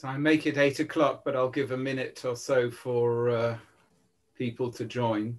So I make it 8 o'clock, but I'll give a minute or so for people to join.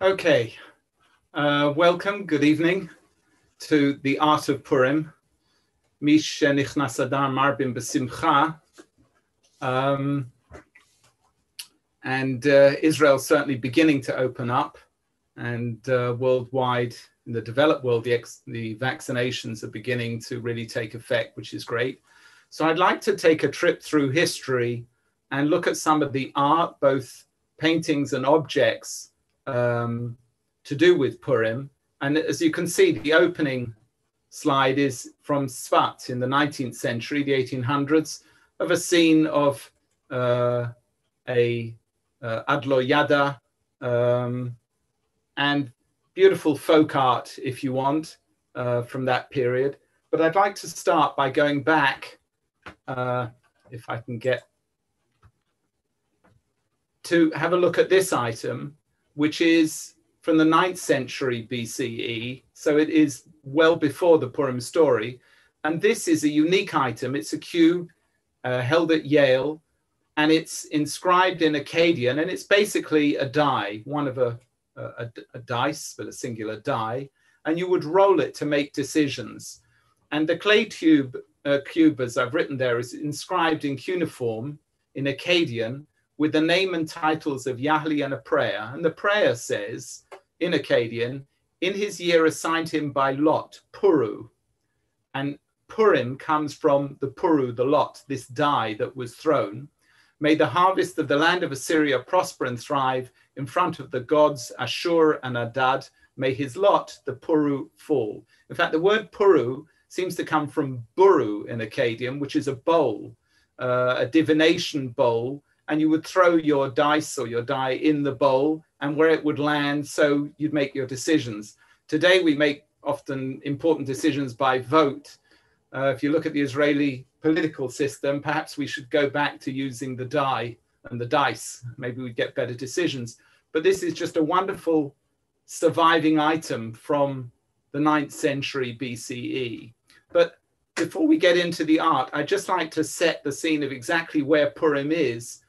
Okay, welcome, good evening to the Art of Purim. Mish Nichnas Adar Marbim B'Simcha. And Israel's certainly beginning to open up, and worldwide, in the developed world, the vaccinations are beginning to really take effect, which is great. So I'd like to take a trip through history and look at some of the art, both paintings and objects, to do with Purim. And as you can see, the opening slide is from Sfat in the 19th century, the 1800s, of a scene of a Adlo Yada, and beautiful folk art, if you want, from that period. But I'd like to start by going back, if I can get to have a look at this item, which is from the 9th century BCE. So it is well before the Purim story. And this is a unique item. It's a cube held at Yale, and it's inscribed in Akkadian, and it's basically a die, one of a dice, but a singular die, and you would roll it to make decisions. And the clay cube, as I've written there, is inscribed in cuneiform, in Akkadian, with the name and titles of Yahli and a prayer. And the prayer says, in Akkadian, in his year assigned him by lot, Puru. And Purim comes from the Puru, the lot, this die that was thrown. May the harvest of the land of Assyria prosper and thrive in front of the gods Ashur and Adad. May his lot, the Puru, fall. In fact, the word Puru seems to come from Buru in Akkadian, which is a bowl, a divination bowl, and you would throw your dice or your die in the bowl, and where it would land, so you'd make your decisions. Today, we make often important decisions by vote. If you look at the Israeli political system, perhaps we should go back to using the die and the dice. Maybe we'd get better decisions. But this is just a wonderful surviving item from the 9th century BCE. But before we get into the art, I'd just like to set the scene of exactly where Purim is.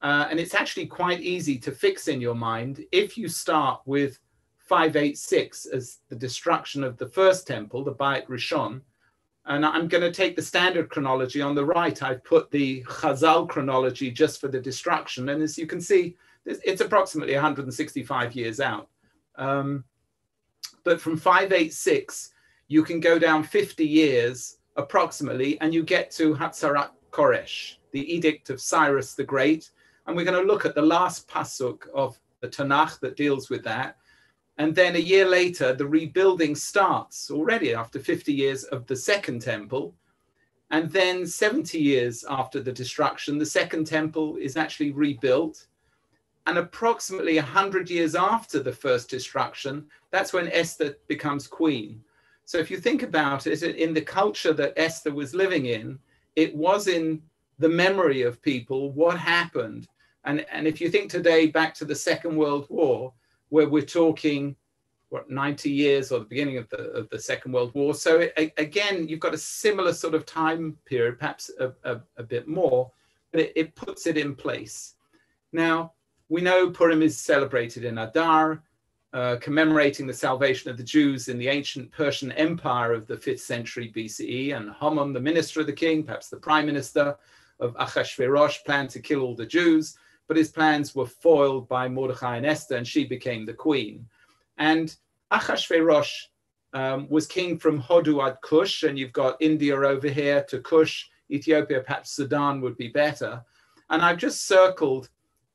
And it's actually quite easy to fix in your mind if you start with 586 as the destruction of the first temple, the Beit Rishon. And I'm going to take the standard chronology on the right. I've put the Chazal chronology just for the destruction. And as you can see, it's approximately 165 years out. But from 586, you can go down 50 years approximately, and you get to Hatzarat Koresh, the Edict of Cyrus the Great. And we're going to look at the last pasuk of the Tanakh that deals with that. And then a year later, the rebuilding starts already after 50 years of the second temple. And then 70 years after the destruction, the second temple is actually rebuilt. And approximately 100 years after the first destruction, that's when Esther becomes queen. So if you think about it, in the culture that Esther was living in, it was in the memory of people what happened. And if you think today back to the Second World War, where we're talking what, 90 years or the beginning of the Second World War. So again, you've got a similar sort of time period, perhaps a bit more, but it puts it in place. Now, we know Purim is celebrated in Adar, commemorating the salvation of the Jews in the ancient Persian Empire of the 5th century BCE. And Haman, the minister of the king, perhaps the prime minister of Achashverosh, planned to kill all the Jews, but his plans were foiled by Mordechai and Esther, and she became the queen. And Achashverosh was king from Hodu ad Kush, and you've got India over here to Kush, Ethiopia, perhaps Sudan would be better. And I've just circled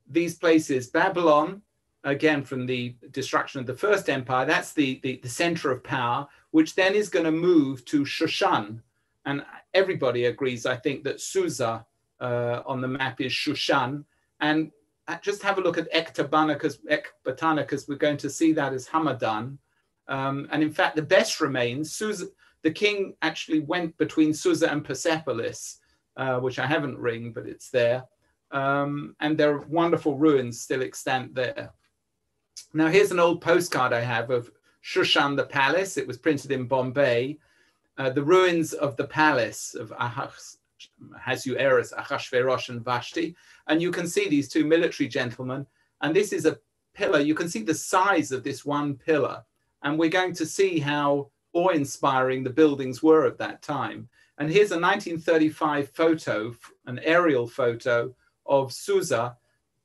these places. Babylon, again, from the destruction of the First Empire, that's the center of power, which then is going to move to Shushan. And everybody agrees, I think, that Susa on the map is Shushan. And just have a look at Ecbatana, because we're going to see that as Hamadan. And in fact, the best remains, Susa, the king actually went between Susa and Persepolis, which I haven't ringed, but it's there. And there are wonderful ruins still extant there. Now, here's an old postcard I have of Shushan, the palace. It was printed in Bombay. The ruins of the palace of Ahasuerus, Achashverosh, and Vashti. And you can see these two military gentlemen. And this is a pillar. You can see the size of this one pillar. And we're going to see how awe-inspiring the buildings were at that time. And here's a 1935 photo, an aerial photo of Susa.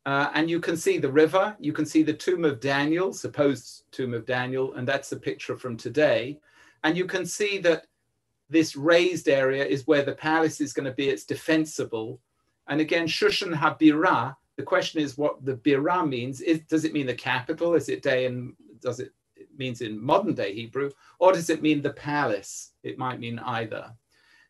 And you can see the river. You can see the tomb of Daniel, supposed tomb of Daniel. And that's a picture from today. And you can see that this raised area is where the palace is going to be. It's defensible. And again, Shushan HaBirah, the question is what the Birah means. Does it mean the capital? Is it it means in modern day Hebrew, or does it mean the palace? It might mean either.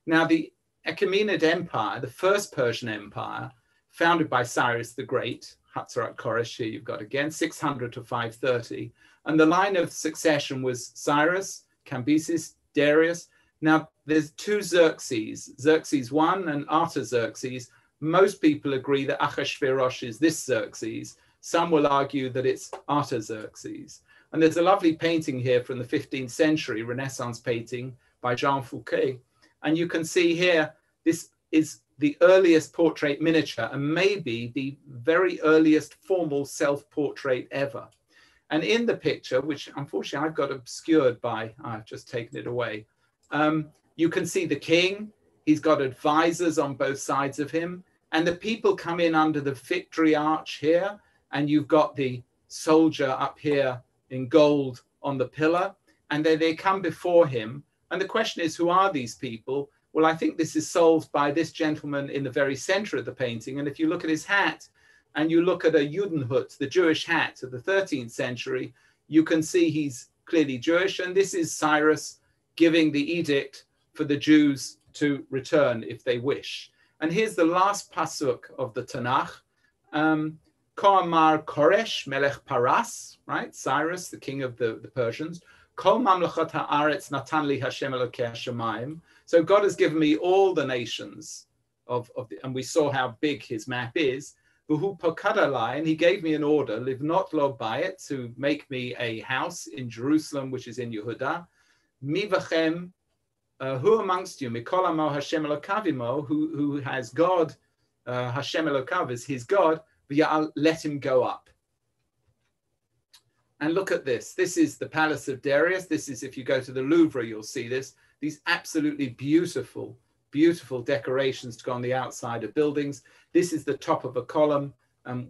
Now, the Achaemenid Empire, the first Persian Empire, founded by Cyrus the Great, Hatzarat Koresh, here you've got again, 600 to 530. And the line of succession was Cyrus, Cambyses, Darius. Now, there's two Xerxes, Xerxes I and Artaxerxes. Most people agree that Ahasuerus is this Xerxes. Some will argue that it's Artaxerxes. And there's a lovely painting here from the 15th century, Renaissance painting by Jean Fouquet. And you can see here, this is the earliest portrait miniature and maybe the very earliest formal self-portrait ever. And in the picture, which unfortunately I've got obscured by, I've just taken it away, you can see the king. He's got advisors on both sides of him. And the people come in under the victory arch here. And you've got the soldier up here in gold on the pillar. And they come before him. And the question is, who are these people? Well, I think this is solved by this gentleman in the very center of the painting. And if you look at his hat and you look at a Judenhut, the Jewish hat of the 13th century, you can see he's clearly Jewish. And this is Cyrus giving the edict for the Jews to return if they wish. And here's the last pasuk of the Tanakh. Ko amar Koresh melech Paras, right? Cyrus, the king of the Persians. Kol mamlachat haaretz natan li Hashem elokei hashamayim. So God has given me all the nations and we saw how big his map is. V'hu pakad alai, and he gave me an order, live not lo bayit, to make me a house in Jerusalem, which is in Yehuda. Mi v'chem, who amongst you, mikol amo Hashem elokavimo, who has God, Hashem elokav is his God, v'ya'al, let him go up. And look at this. This is the Palace of Darius. This is, if you go to the Louvre, you'll see this. These absolutely beautiful, beautiful decorations to go on the outside of buildings. This is the top of a column.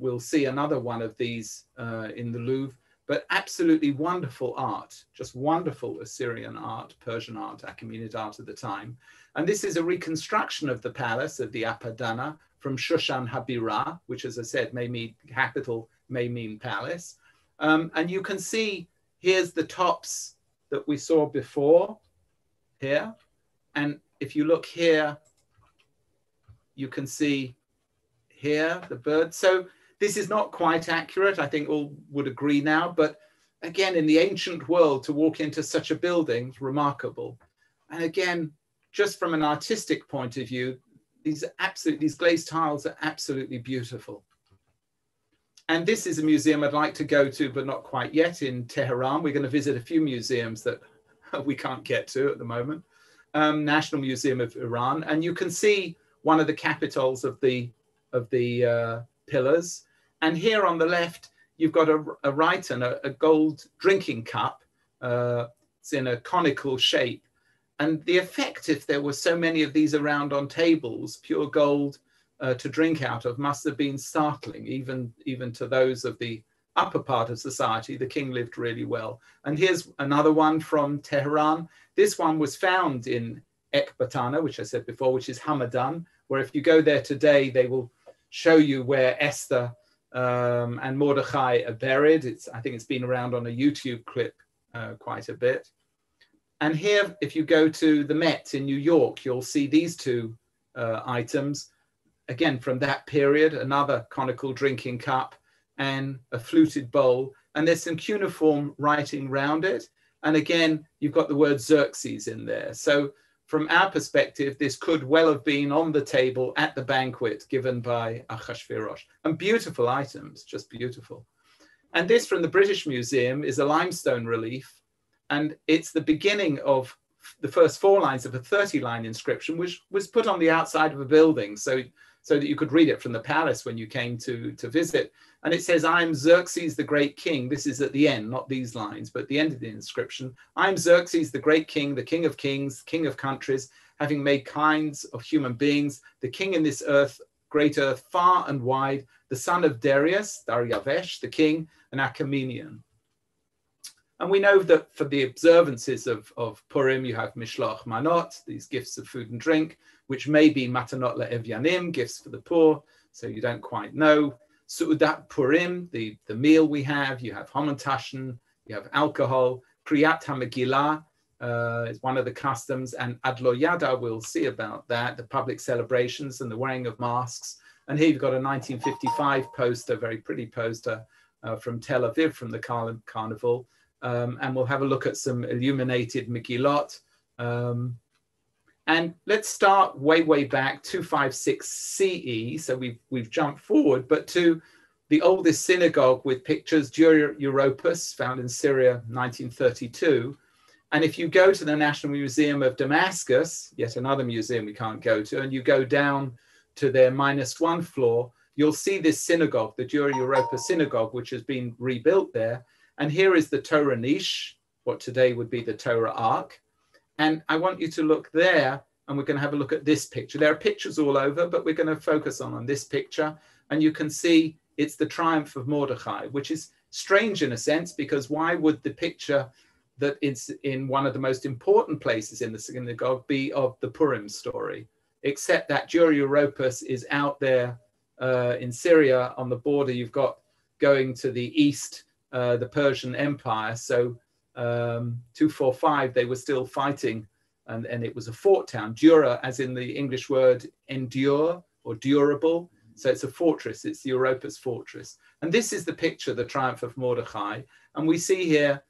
We'll see another one of these in the Louvre. But absolutely wonderful art, just wonderful Assyrian art, Persian art, Achaemenid art of the time. And this is a reconstruction of the palace of the Apadana from Shushan HaBirah, which, as I said, may mean capital, may mean palace. And you can see here's the tops that we saw before here. And if you look here, you can see here the bird. So this is not quite accurate. I think all would agree now. But again, in the ancient world, to walk into such a building is remarkable. And again, just from an artistic point of view, these glazed tiles are absolutely beautiful. And this is a museum I'd like to go to, but not quite yet, in Tehran. We're going to visit a few museums that we can't get to at the moment. National Museum of Iran. And you can see one of the capitals of the pillars. And here on the left, you've got a rhyton, a gold drinking cup. It's in a conical shape. And the effect, if there were so many of these around on tables, pure gold to drink out of, must have been startling, even to those of the upper part of society. The king lived really well. And here's another one from Tehran. This one was found in Ekbatana, which I said before, which is Hamadan, where if you go there today, they will show you where Esther and Mordechai are buried. I think it's been around on a YouTube clip quite a bit. And here, if you go to the Met in New York, you'll see these two items, again, from that period, another conical drinking cup and a fluted bowl. And there's some cuneiform writing around it. And again, you've got the word Xerxes in there. So from our perspective, this could well have been on the table at the banquet given by Ahasuerus. And beautiful items, just beautiful. And this from the British Museum is a limestone relief. And it's the beginning of the first 4 lines of a 30-line inscription, which was put on the outside of a building so that you could read it from the palace when you came to visit. And it says, "I am Xerxes, the great king." This is at the end, not these lines, but at the end of the inscription. "I am Xerxes, the great king, the king of kings, king of countries, having made kinds of human beings, the king in this earth, great earth, far and wide, the son of Darius, Daryavesh, the king, an Achaemenian." And we know that for the observances of Purim, you have Mishloach Manot, these gifts of food and drink, which may be Matanot Le'Evyanim, gifts for the poor, so you don't quite know. Su'udat Purim, the meal we have, you have Hamantaschen, you have alcohol. Kriyat HaMegillah is one of the customs, and Adlo Yada, we'll see about that, the public celebrations and the wearing of masks. And here you've got a 1955 poster, very pretty poster from Tel Aviv, from the carnival. And we'll have a look at some illuminated Megillot. And let's start way back, 256 CE. So we've jumped forward, but to the oldest synagogue with pictures, Dura Europos, found in Syria, 1932. And if you go to the National Museum of Damascus, yet another museum we can't go to, and you go down to their -1 floor, you'll see this synagogue, the Dura Europos synagogue, which has been rebuilt there. And here is the Torah niche, what today would be the Torah Ark. And I want you to look there, and we're going to have a look at this picture. There are pictures all over, but we're going to focus on this picture. And you can see it's the triumph of Mordechai, which is strange in a sense, because why would the picture that it's in one of the most important places in the synagogue be of the Purim story, except that Dura Europos is out there in Syria on the border. You've got going to the east, the Persian Empire. So 245, they were still fighting, and it was a fort town. Dura, as in the English word endure or durable. So it's a fortress, it's the Europos fortress. And this is the picture, the triumph of Mordechai. And we see here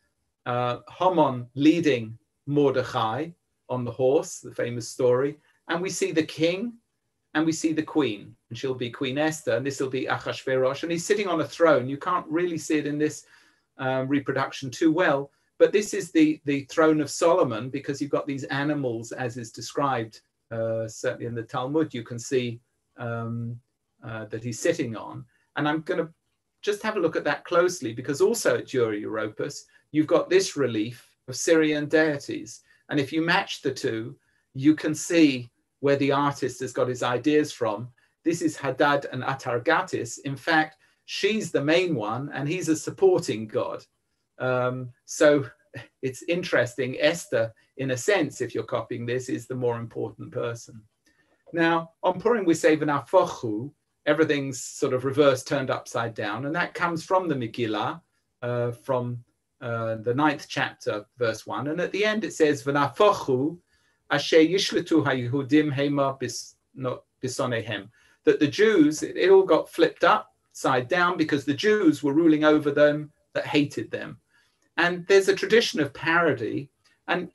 Haman leading Mordechai on the horse, the famous story. And we see the king and we see the queen, and she'll be Queen Esther, and this will be Ahasuerus, and he's sitting on a throne. You can't really see it in this reproduction too well, but this is the throne of Solomon, because you've got these animals as is described, certainly in the Talmud, you can see that he's sitting on. And I'm going to just have a look at that closely, because also at Dura Europos, you've got this relief of Syrian deities. And if you match the two, you can see where the artist has got his ideas from. This is Hadad and Atargatis. In fact, she's the main one, and he's a supporting god. So it's interesting. Esther, in a sense, if you're copying this, is the more important person. Now, on Purim, we say V'nafochu, everything's sort of reversed, turned upside down, and that comes from the Megillah, from the 9th chapter, verse 1. And at the end, it says, V'nafochu, asher yishletu haYehudim hema bisonehem, that the Jews, it all got flipped upside down because the Jews were ruling over them that hated them. And there's a tradition of parody. And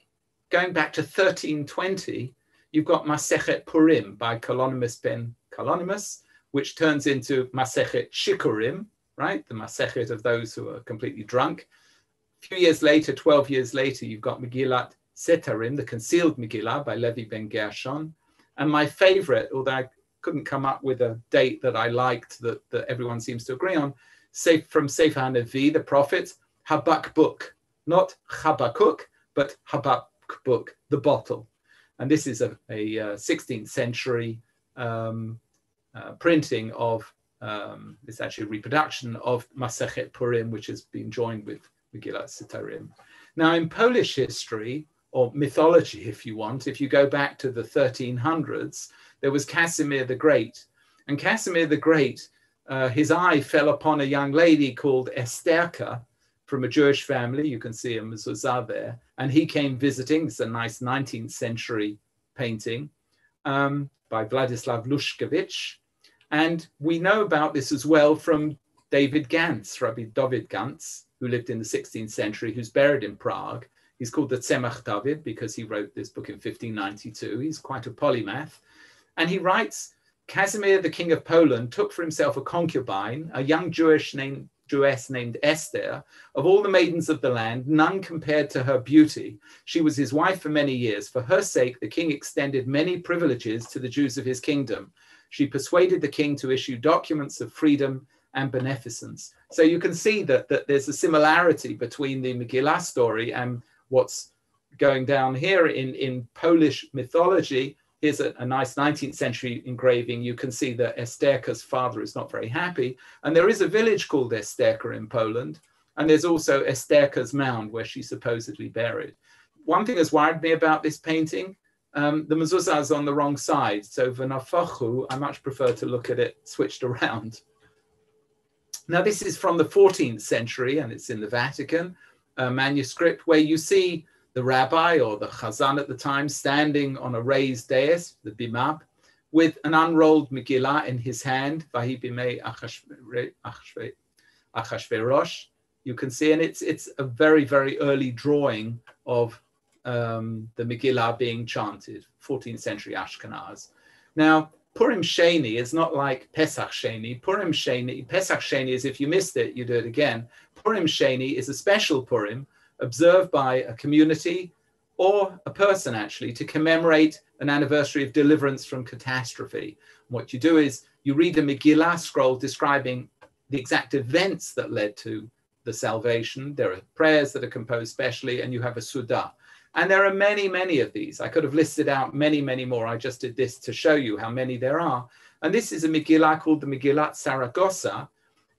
going back to 1320, you've got Masechet Purim by Kalonymus ben Kalonymus, which turns into Masechet Shikurim, right? The Masechet of those who are completely drunk. A few years later, 12 years later, you've got Megillat Setarim, the concealed Megillah by Levi ben Gershon. And my favorite, although I couldn't come up with a date that I liked that everyone seems to agree on, from Sefer HaNevi, the prophet, Habakkuk, not Habakkuk, but Habakkuk, the bottle. And this is a 16th century printing of, it's actually a reproduction of Masechet Purim, which has been joined with Megillat Setarim. Now, in Polish history, or mythology, if you want, if you go back to the 1300s, there was Casimir the Great. And Casimir the Great, his eye fell upon a young lady called Esterka from a Jewish family. You can see a mezuzah there. And he came visiting. It's a nice 19th century painting by Vladislav Lushkevich. And we know about this as well from David Gantz, Rabbi David Gantz, who lived in the 16th century, who's buried in Prague. He's called the Tzemach David because he wrote this book in 1592. He's quite a polymath. And he writes, Casimir, the king of Poland, took for himself a concubine, a young Jewess named Esther. Of all the maidens of the land, none compared to her beauty. She was his wife for many years. For her sake, the king extended many privileges to the Jews of his kingdom. She persuaded the king to issue documents of freedom and beneficence. So you can see that there's a similarity between the Megillah story and what's going down here in Polish mythology. Here's a nice 19th century engraving. You can see that Esterka's father is not very happy. And there is a village called Esterka in Poland. And there's also Esterka's mound where she's supposedly buried. One thing that's worried me about this painting, the mezuzah is on the wrong side. So v'nafachu, I much prefer to look at it switched around. Now, this is from the 14th century, and it's in the Vatican manuscript, where you see the rabbi or the chazan at the time standing on a raised dais, the bimah, with an unrolled Megillah in his hand, Vahi bimei Achashverosh. You can see, and it's a very, very early drawing of the Megillah being chanted, 14th century Ashkenaz. Now, Purim Sheni is not like Pesach Sheni. Purim Sheni, Pesach Sheni is if you missed it, you do it again. Purim Sheni is a special Purim observed by a community or a person actually to commemorate an anniversary of deliverance from catastrophe. What you do is you read a Megillah scroll describing the exact events that led to the salvation. There are prayers that are composed specially, and you have a Suda. And there are many, many of these. I could have listed out many, many more. I just did this to show you how many there are. And this is a Megillah called the Megillat Saragossa.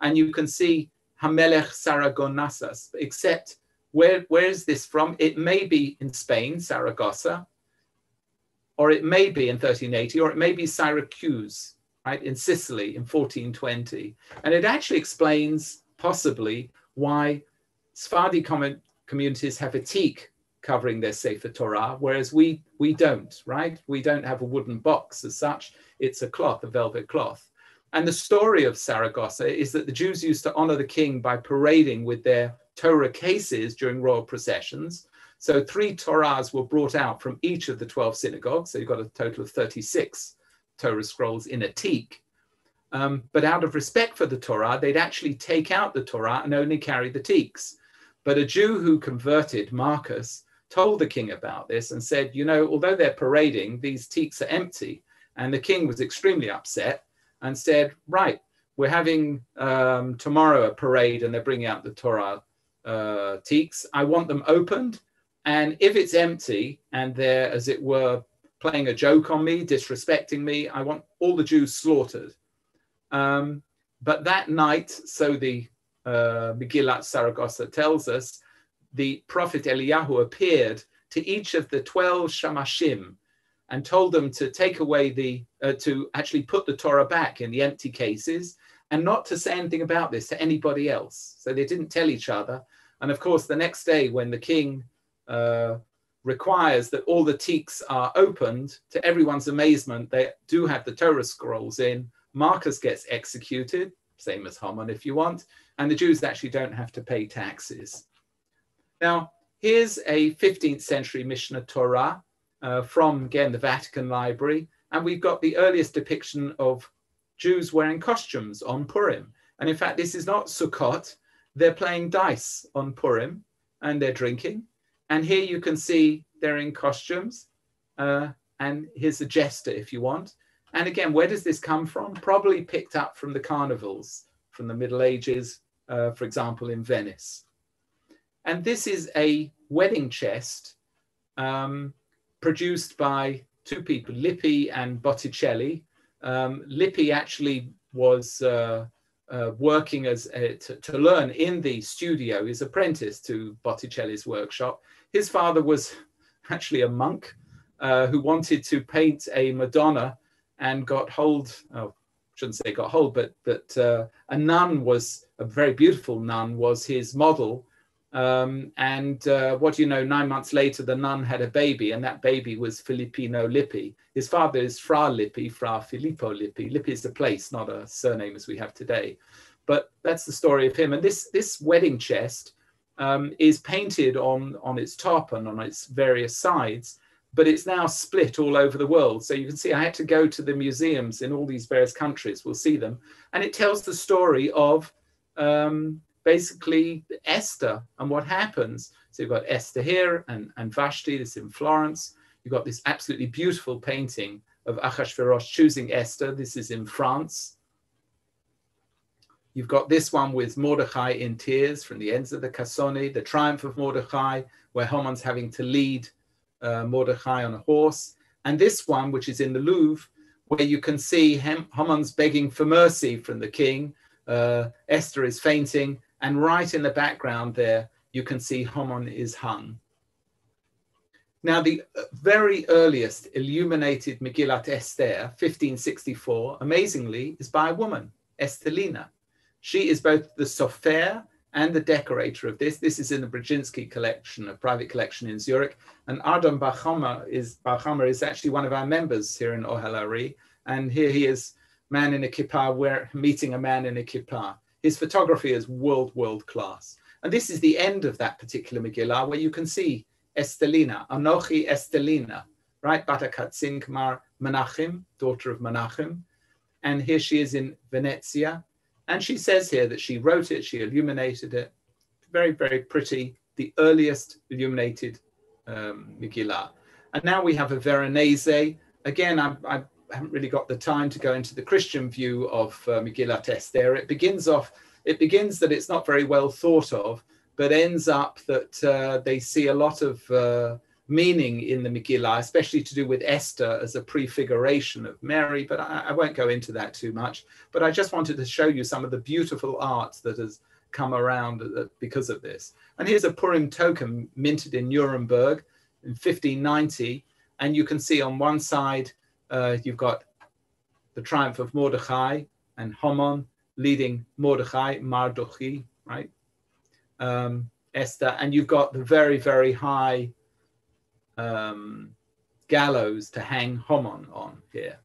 And you can see Hamelech Saragonasas, except where is this from? It may be in Spain, Saragossa, or it may be in 1380, or it may be Syracuse, right, in Sicily in 1420. And it actually explains possibly why Sephardi communities have a teak covering their Sefer Torah, whereas we don't, right? We don't have a wooden box as such. It's a cloth, a velvet cloth. And the story of Saragossa is that the Jews used to honor the king by parading with their Torah cases during royal processions. So 3 Torahs were brought out from each of the 12 synagogues. So you've got a total of 36 Torah scrolls in a teak. But out of respect for the Torah, they'd actually take out the Torah and only carry the teaks. But a Jew who converted, Marcus, told the king about this and said, you know, although they're parading, these teaks are empty. And the king was extremely upset and said, right, we're having tomorrow a parade and they're bringing out the Torah teaks. I want them opened. And if it's empty and they're, as it were, playing a joke on me, disrespecting me, I want all the Jews slaughtered. But that night, so the Megillat Saragossa tells us, the prophet Eliyahu appeared to each of the 12 shamashim and told them to take away to actually put the Torah back in the empty cases and not to say anything about this to anybody else. So they didn't tell each other. And of course, the next day when the king requires that all the teaks are opened, to everyone's amazement, they do have the Torah scrolls in. Marcus gets executed, same as Haman if you want, and the Jews actually don't have to pay taxes. Now, here's a 15th century Mishnah Torah from, again, the Vatican Library, and we've got the earliest depiction of Jews wearing costumes on Purim. And in fact, this is not Sukkot. They're playing dice on Purim and they're drinking. And here you can see they're in costumes. And here's a jester if you want. And again, where does this come from? Probably picked up from the carnivals from the Middle Ages, for example, in Venice. And this is a wedding chest produced by two people, Lippi and Botticelli. Lippi actually was working as to learn in the studio. He's apprenticed to Botticelli's workshop. His father was actually a monk who wanted to paint a Madonna and got hold, oh, shouldn't say got hold, but a nun was, a very beautiful nun was his model. What do you know, 9 months later, the nun had a baby, and that baby was Filippino Lippi. His father is Fra Lippi, Fra Filippo Lippi. Lippi is a place, not a surname as we have today. But that's the story of him. And this wedding chest is painted on its top and on its various sides, but it's now split all over the world. So you can see I had to go to the museums in all these various countries. We'll see them. And it tells the story of basically Esther and what happens. So you've got Esther here and Vashti, this in Florence. You've got this absolutely beautiful painting of Ahasuerus choosing Esther. This is in France. You've got this one with Mordechai in tears from the ends of the Cassone, the triumph of Mordechai, where Haman's having to lead Mordechai on a horse. And this one, which is in the Louvre, where you can see Haman's begging for mercy from the king. Esther is fainting. And right in the background there, you can see Haman is hung. Now, the very earliest illuminated Megillat Esther, 1564, amazingly, is by a woman, Estelina. She is both the sofer and the decorator of this. This is in the Brzezinski collection, a private collection in Zurich. And Ardon Bar-Chama is actually one of our members here in Ohel Ari. And here he is, man in a kippah, meeting a man in a kippah. His photography is world class. And this is the end of that particular Megillah, where you can see Estelina, Anochi Estelina, right? Batakatzin Kmar Menachem, daughter of Menachem. And here she is in Venezia. And she says here that she wrote it, she illuminated it. Very, very pretty, the earliest illuminated Megillah. And now we have a Veronese. Again, I haven't really got the time to go into the Christian view of Megillat Esther. It begins that it's not very well thought of, but ends up that they see a lot of meaning in the Megillah, especially to do with Esther as a prefiguration of Mary, but I won't go into that too much. But I just wanted to show you some of the beautiful art that has come around because of this. And here's a Purim token minted in Nuremberg in 1590, and you can see on one side you've got the triumph of Mordechai and Haman leading Mordechai, Mardochi, right? Esther, and you've got the very, very high gallows to hang Haman on here.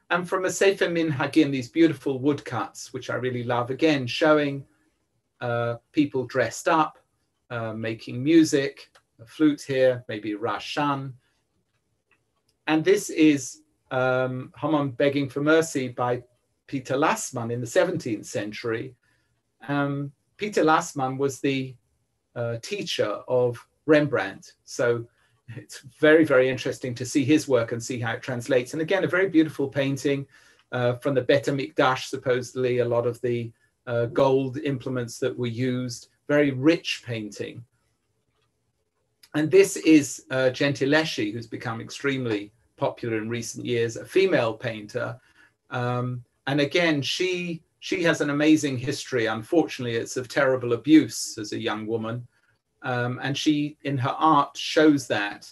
And from a Sefer Minhagim, these beautiful woodcuts, which I really love, again, showing people dressed up, making music, a flute here, maybe Rashan. And this is Haman begging for mercy by Peter Lassmann in the 17th century. Peter Lassmann was the teacher of Rembrandt. So it's very, very interesting to see his work and see how it translates. And again, a very beautiful painting from the Bet HaMikdash, supposedly a lot of the gold implements that were used, very rich painting. And this is Gentileschi, who's become extremely popular in recent years, a female painter. And again, she has an amazing history. Unfortunately, it's of terrible abuse as a young woman. And she, in her art, shows that,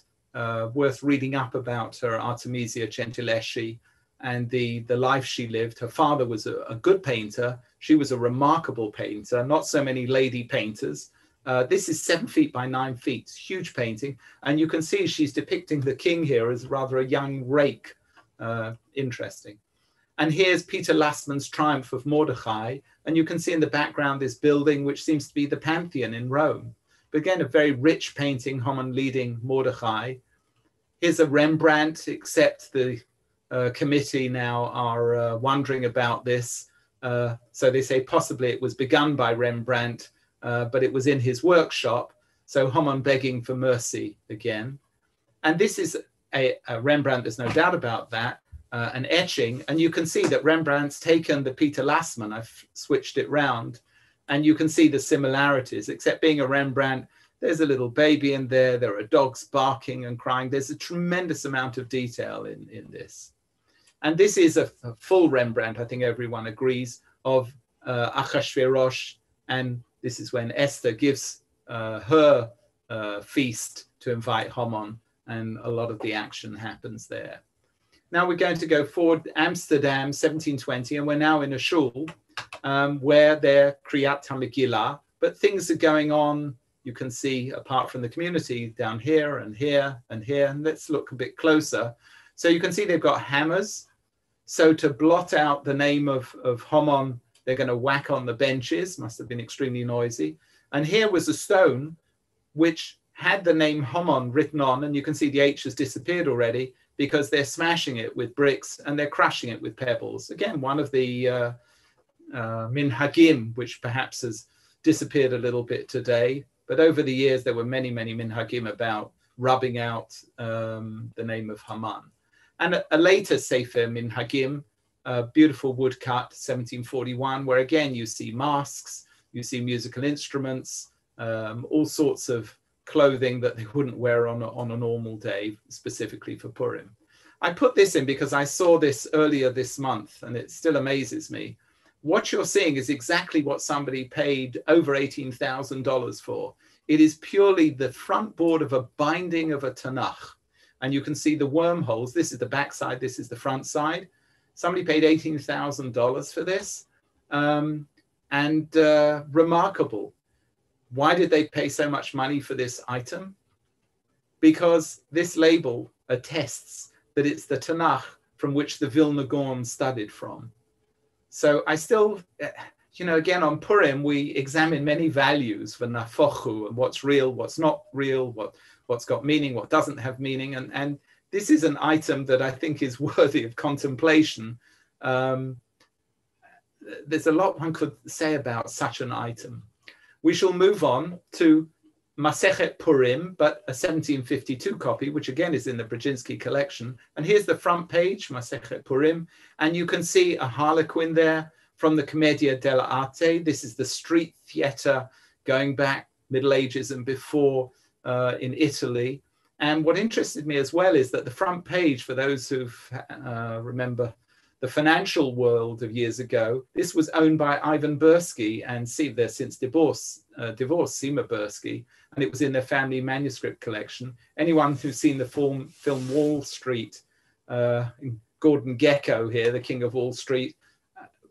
worth reading up about her, Artemisia Gentileschi, and the life she lived. Her father was a good painter. She was a remarkable painter, not so many lady painters. This is 7 feet by 9 feet, huge painting. And you can see she's depicting the king here as rather a young rake. Interesting. And here's Peter Lassmann's Triumph of Mordechai. And you can see in the background this building, which seems to be the Pantheon in Rome. But again, a very rich painting, Haman leading Mordechai. Here's a Rembrandt, except the committee now are wondering about this. So they say possibly it was begun by Rembrandt, but it was in his workshop. So Haman begging for mercy again. And this is a Rembrandt, there's no doubt about that, an etching. And you can see that Rembrandt's taken the Peter Lassmann, I've switched it round, and you can see the similarities, except being a Rembrandt, there's a little baby in there, there are dogs barking and crying. There's a tremendous amount of detail in this. And this is a full Rembrandt, I think everyone agrees, of Achashverosh. And this is when Esther gives her feast to invite Haman, and a lot of the action happens there. Now we're going to go forward, Amsterdam, 1720, and we're now in a shul where they're Kriyat HaMegillah, but things are going on. You can see, apart from the community, down here and here and here, and let's look a bit closer. So you can see they've got hammers. So to blot out the name of Haman, they're going to whack on the benches, must have been extremely noisy. And here was a stone which had the name Haman written on, and you can see the H has disappeared already because they're smashing it with bricks and they're crushing it with pebbles. Again, one of the minhagim, which perhaps has disappeared a little bit today. But over the years, there were many, many minhagim about rubbing out the name of Haman. And a later Sefer Minhagim, a beautiful woodcut, 1741, where again you see masks, you see musical instruments, all sorts of clothing that they wouldn't wear on a normal day, specifically for Purim. I put this in because I saw this earlier this month, and it still amazes me. What you're seeing is exactly what somebody paid over $18,000 for. It is purely the front board of a binding of a Tanakh. And you can see the wormholes. This is the back side, this is the front side. Somebody paid $18,000 for this. Remarkable. Why did they pay so much money for this item? Because this label attests that it's the Tanakh from which the Vilna Gaon studied from. So I still, again, on Purim, we examine many values for nafochu and what's real, what's not real, what's got meaning, what doesn't have meaning. And this is an item that I think is worthy of contemplation. There's a lot one could say about such an item. We shall move on to Masechet Purim, but a 1752 copy, which again is in the Brzezinski collection. And here's the front page, Masechet Purim. And you can see a harlequin there from the Commedia dell'arte. This is the street theater going back Middle Ages and before in Italy. And what interested me as well is that the front page, for those who remember the financial world of years ago, this was owned by Ivan Bursky and they're since divorced Seymour Bursky, and it was in their family manuscript collection. Anyone who's seen the film Wall Street, Gordon Gekko here, the king of Wall Street,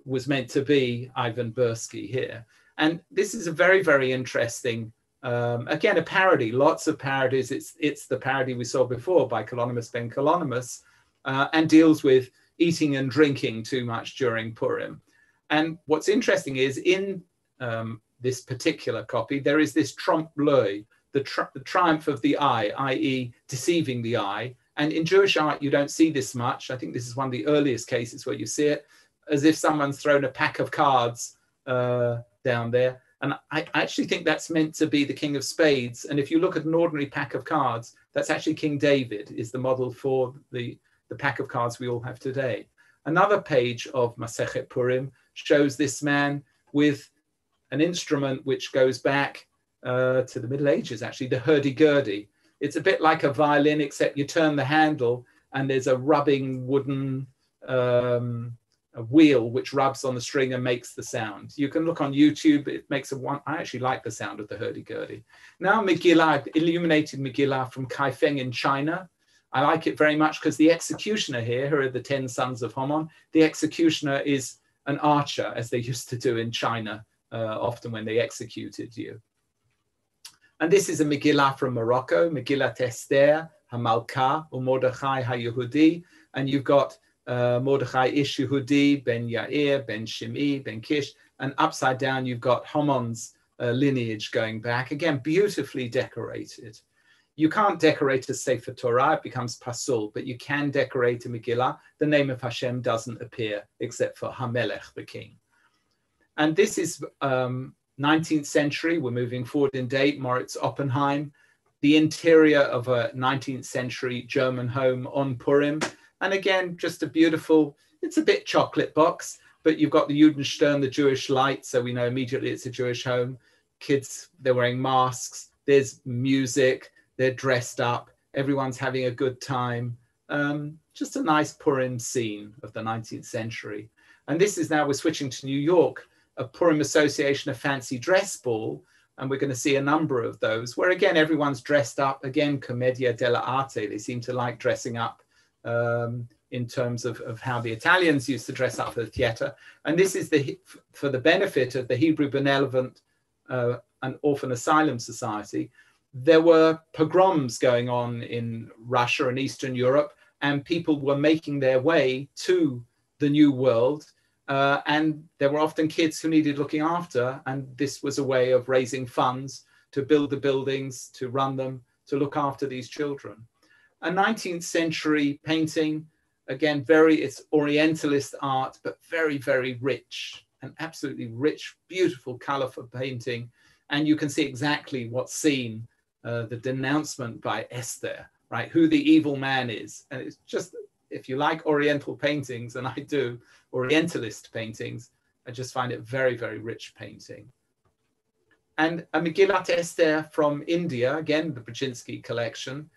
was meant to be Ivan Bursky here. And this is a very, very interesting, again, a parody, lots of parodies. It's the parody we saw before by Kalonymus Ben Kalonymus, and deals with eating and drinking too much during Purim. And what's interesting is in this particular copy, there is this trompe l'oeil, the triumph of the eye, i.e. deceiving the eye. And in Jewish art, you don't see this much. I think this is one of the earliest cases where you see it, as if someone's thrown a pack of cards down there. And I actually think that's meant to be the King of Spades. And if you look at an ordinary pack of cards, that's actually King David is the model for the pack of cards we all have today. Another page of Masechet Purim shows this man with an instrument which goes back to the Middle Ages, actually, the hurdy-gurdy. It's a bit like a violin, except you turn the handle and there's a rubbing wooden a wheel which rubs on the string and makes the sound. You can look on YouTube, it makes I actually like the sound of the hurdy-gurdy. Now Megillah, illuminated Megillah from Kaifeng in China. I like it very much because the executioner here are the 10 sons of Haman. The executioner is an archer, as they used to do in China, often when they executed you. And this is a Megillah from Morocco, Megillat Esther, Hamalka, or Mordechai HaYehudi. And you've got Mordechai Ish Yehudi, Ben Yair, Ben Shimei, Ben Kish. And upside down, you've got Haman's lineage going back. Again, beautifully decorated. You can't decorate a Sefer Torah, it becomes pasul, but you can decorate a Megillah. The name of Hashem doesn't appear except for Hamelech, the king. And this is 19th century. We're moving forward in date. Moritz Oppenheim, the interior of a 19th century German home on Purim. And again, just a beautiful, it's a bit chocolate box, but you've got the Judenstern, the Jewish light. So we know immediately it's a Jewish home. Kids, they're wearing masks. There's music. They're dressed up. Everyone's having a good time. Just a nice Purim scene of the 19th century. And this is now, we're switching to New York, a Purim Association of Fancy Dress Ball. And we're going to see a number of those where, again, everyone's dressed up. Again, Commedia dell'arte. They seem to like dressing up in terms of how the Italians used to dress up for the theater. And this is for the benefit of the Hebrew Benevolent and Orphan Asylum Society. There were pogroms going on in Russia and Eastern Europe, and people were making their way to the New World. And there were often kids who needed looking after. And this was a way of raising funds to build the buildings, to run them, to look after these children. A 19th century painting, again, it's Orientalist art, but very, very rich, an absolutely rich, beautiful, colorful painting. And you can see exactly what's seen, the denouncement by Esther, right? Who the evil man is. And it's just, if you like Oriental paintings, and I do, Orientalist paintings, I just find it very, very rich painting. And a Megillat Esther from India, again, the Brzezinski collection,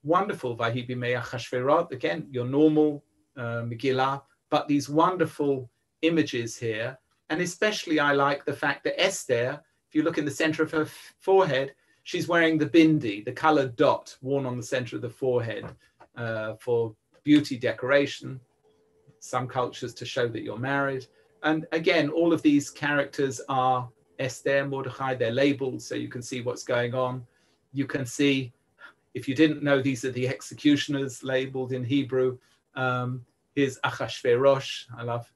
wonderful, Vahi bimei Achashverot, again, your normal Megillah, but these wonderful images here. And especially I like the fact that Esther, if you look in the center of her forehead, she's wearing the bindi, the colored dot worn on the center of the forehead for beauty decoration. Some cultures to show that you're married. And again, all of these characters are Esther, Mordechai, they're labeled so you can see what's going on. You can see, if you didn't know, these are the executioners labeled in Hebrew. Here's Achashverosh, I love,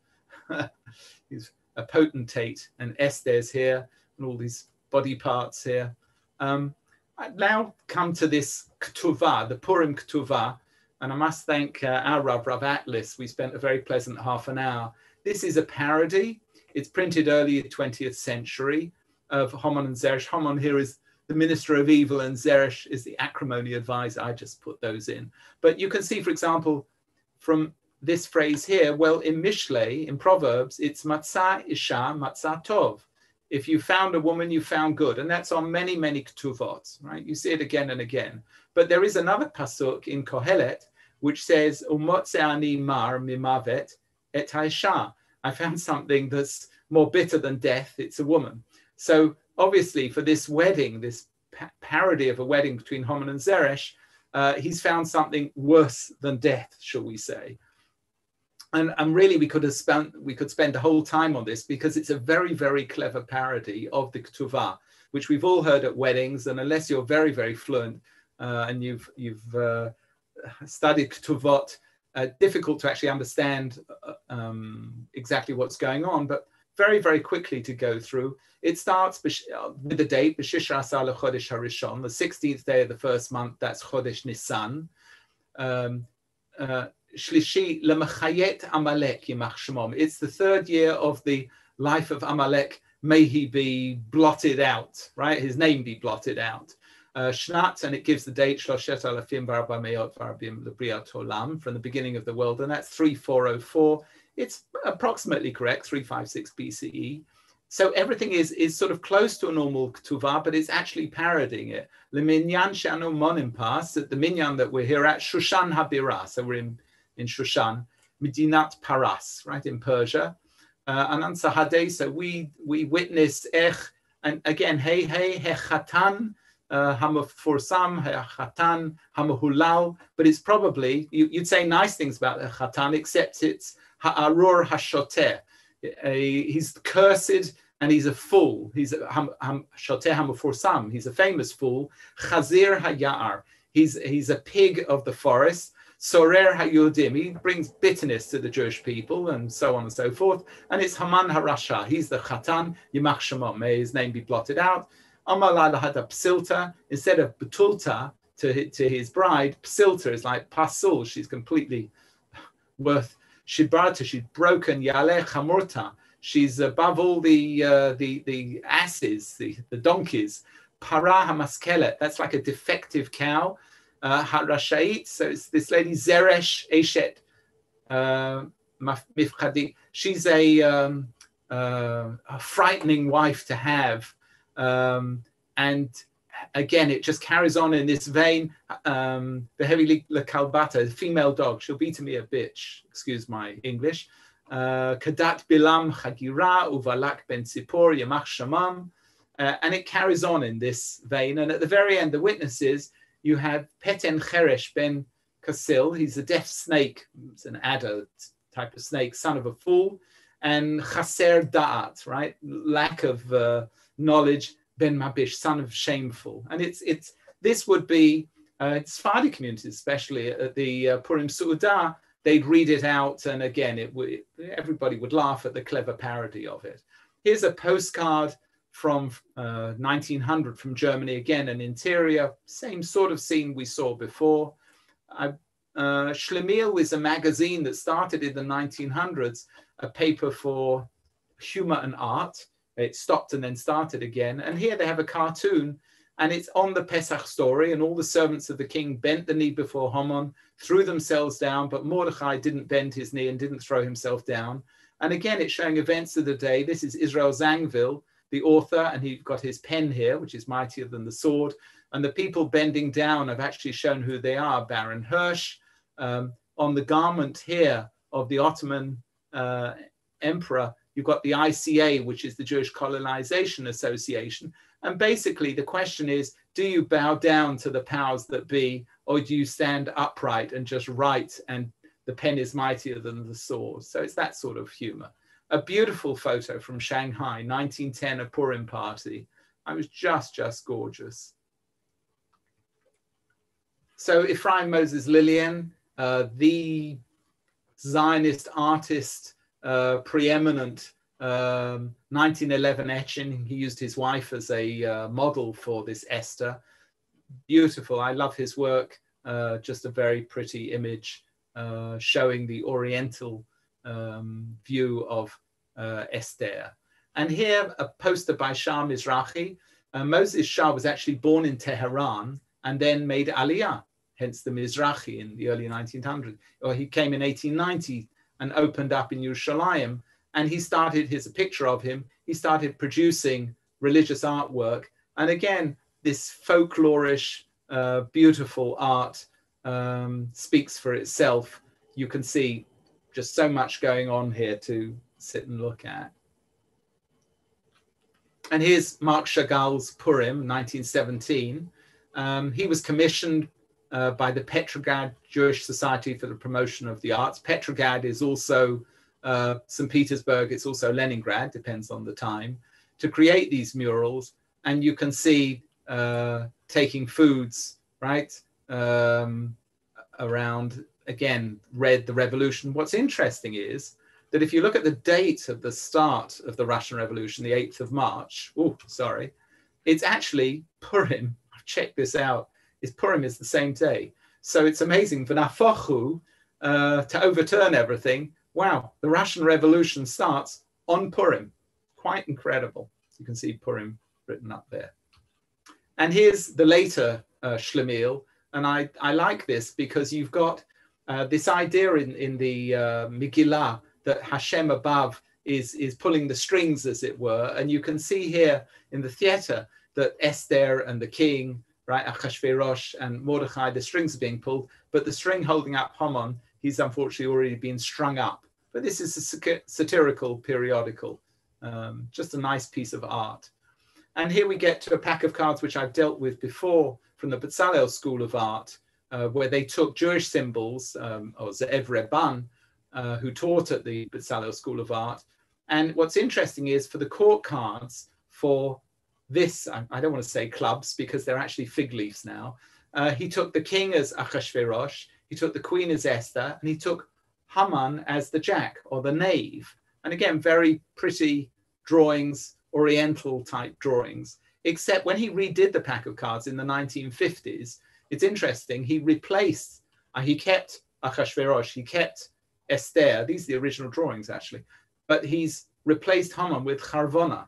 he's a potentate, and Esther's here, and all these body parts here. I now come to this Ketuvah, the Purim Ketuvah, and I must thank our Rav Atlas. We spent a very pleasant half an hour. This is a parody. It's printed early 20th century of Haman and Zeresh. Haman here is the minister of evil, and Zeresh is the acrimony advisor. I just put those in. But you can see, for example, from this phrase here, well, in Mishlei, in Proverbs, it's matzah isha, matzah tov. If you found a woman, you found good. And that's on many, many ketuvot, right? You see it again and again. But there is another pasuk in Kohelet, which says, Umotzeani mar mimavet et haisha. I found something that's more bitter than death. It's a woman. So obviously for this wedding, this parody of a wedding between Haman and Zeresh, he's found something worse than death, shall we say. And really we could spend the whole time on this, because it's a very, very clever parody of the Ketuvah, which we've all heard at weddings. And unless you're very, very fluent and you've studied Ketuvot, difficult to actually understand exactly what's going on, but very, very quickly to go through. It starts with the date, B'Shishra Asar LeChodesh HaRishon, the 16th day of the first month, that's Chodesh Nisan. Shlishi Lemachayet Amalek Yimach Shemom. It's the third year of the life of Amalek. May he be blotted out, right? His name be blotted out. Shnat, and it gives the date Shloshet Alafim V'Arba Meot V'Arbim L'Briat Olam, from the beginning of the world, and that's 3404. It's approximately correct, 356 BCE. So everything is sort of close to a normal Ketuvah, but it's actually parodying it. Le Minyan Shanu Monim Pas, at the Minyan that we're here at, Shushan Habirah. So we're in Shushan, Medinat Paras, right, in Persia. Anan Sahadeh, so we witness and again, hey, Hechatan, Hamafursam, Hechatan, Hamahulal, but it's probably, you'd say nice things about Hechatan, except it's Ha'arur Hashoteh. He's cursed and he's a fool. He's Shoteh Hamafursam, he's a famous fool. Chazir Hayar, he's a pig of the forest. Sorer HaYudim, he brings bitterness to the Jewish people, and so on and so forth. And it's Haman HaRasha, he's the Chatan, Yimach Shemom, may his name be blotted out. Amalai Lahada Psilta, instead of Betulta to his bride, Psilta is like Pasul, she's completely worth Shibarta, she's broken. Yaleh Chamurta, She's above all the asses, the donkeys. Para hamaskelet, that's like a defective cow. Harashait, so it's this lady Zeresh Eshet Mifchadi. She's a frightening wife to have, and again, it just carries on in this vein. The heavy Kalbata, female dog, she'll be to me a bitch, excuse my English. Kadat Bilam Chagira, Uvalak Ben Tzipor, Yamach Shamam. And it carries on in this vein. And at the very end, the witnesses, you have Peten Cheresh Ben Kasil. He's a deaf snake. It's an adder type of snake, son of a fool. And Chaser Da'at, right? Lack of knowledge. Ben Mabish, son of shameful. And this would be Sephardi communities, especially at the Purim Su'udah, they'd read it out, and again, everybody would laugh at the clever parody of it. Here's a postcard from 1900 from Germany, again, an interior, same sort of scene we saw before. Schlemiel was a magazine that started in the 1900s, a paper for humor and art. It stopped and then started again. And here they have a cartoon, and it's on the Pesach story, and all the servants of the king bent the knee before Haman, threw themselves down, but Mordechai didn't bend his knee and didn't throw himself down. And again, it's showing events of the day. This is Israel Zangvil, the author, and he's got his pen here, which is mightier than the sword. And the people bending down have actually shown who they are. Baron Hirsch, on the garment here of the Ottoman emperor, you've got the ICA, which is the Jewish Colonization Association. And basically the question is, do you bow down to the powers that be, or do you stand upright and just write, and the pen is mightier than the sword? So it's that sort of humor. A beautiful photo from Shanghai, 1910, a Purim party. I was just gorgeous. So Ephraim Moses Lillian, the Zionist artist, preeminent 1911 etching. He used his wife as a model for this Esther. Beautiful. I love his work. Just a very pretty image showing the Oriental view of Esther. And here a poster by Shah Mizrahi. Moses Shah was actually born in Tehran and then made Aliyah, hence the Mizrahi in the early 1900s. Or he came in 1890 and opened up in Yerushalayim, and he started, here's a picture of him, he started producing religious artwork. And again, this folklorish, beautiful art speaks for itself. You can see just so much going on here to sit and look at. And here's Marc Chagall's Purim, 1917. He was commissioned by the Petrograd Jewish Society for the Promotion of the Arts. Petrograd is also St. Petersburg, it's also Leningrad, depends on the time, to create these murals. And you can see taking foods, right, around, again, read the revolution. What's interesting is that if you look at the date of the start of the Russian Revolution, the 8th of March, it's actually Purim. I've checked this out. Purim is the same day. So it's amazing. V'nafochu, to overturn everything. Wow, the Russian Revolution starts on Purim. Quite incredible. You can see Purim written up there. And here's the later Schlemiel. And I like this because you've got this idea in the Megillah that Hashem above is pulling the strings, as it were. And you can see here in the theater that Esther and the king, right, Achashverosh and Mordechai, the strings are being pulled, but the string holding up Haman, he's unfortunately already been strung up. But this is a satirical periodical, just a nice piece of art. And here we get to a pack of cards which I've dealt with before from the Bezalel School of Art, where they took Jewish symbols, or Ze'ev Reban, who taught at the Bezalel School of Art. And what's interesting is for the court cards for this, I don't want to say clubs because they're actually fig leaves now. He took the king as Achashverosh, he took the queen as Esther, and he took Haman as the jack or the knave. And again, very pretty drawings, Oriental type drawings, except when he redid the pack of cards in the 1950s, it's interesting, he replaced, he kept Achashverosh, he kept Esther, these are the original drawings actually, but he's replaced Haman with Charvona.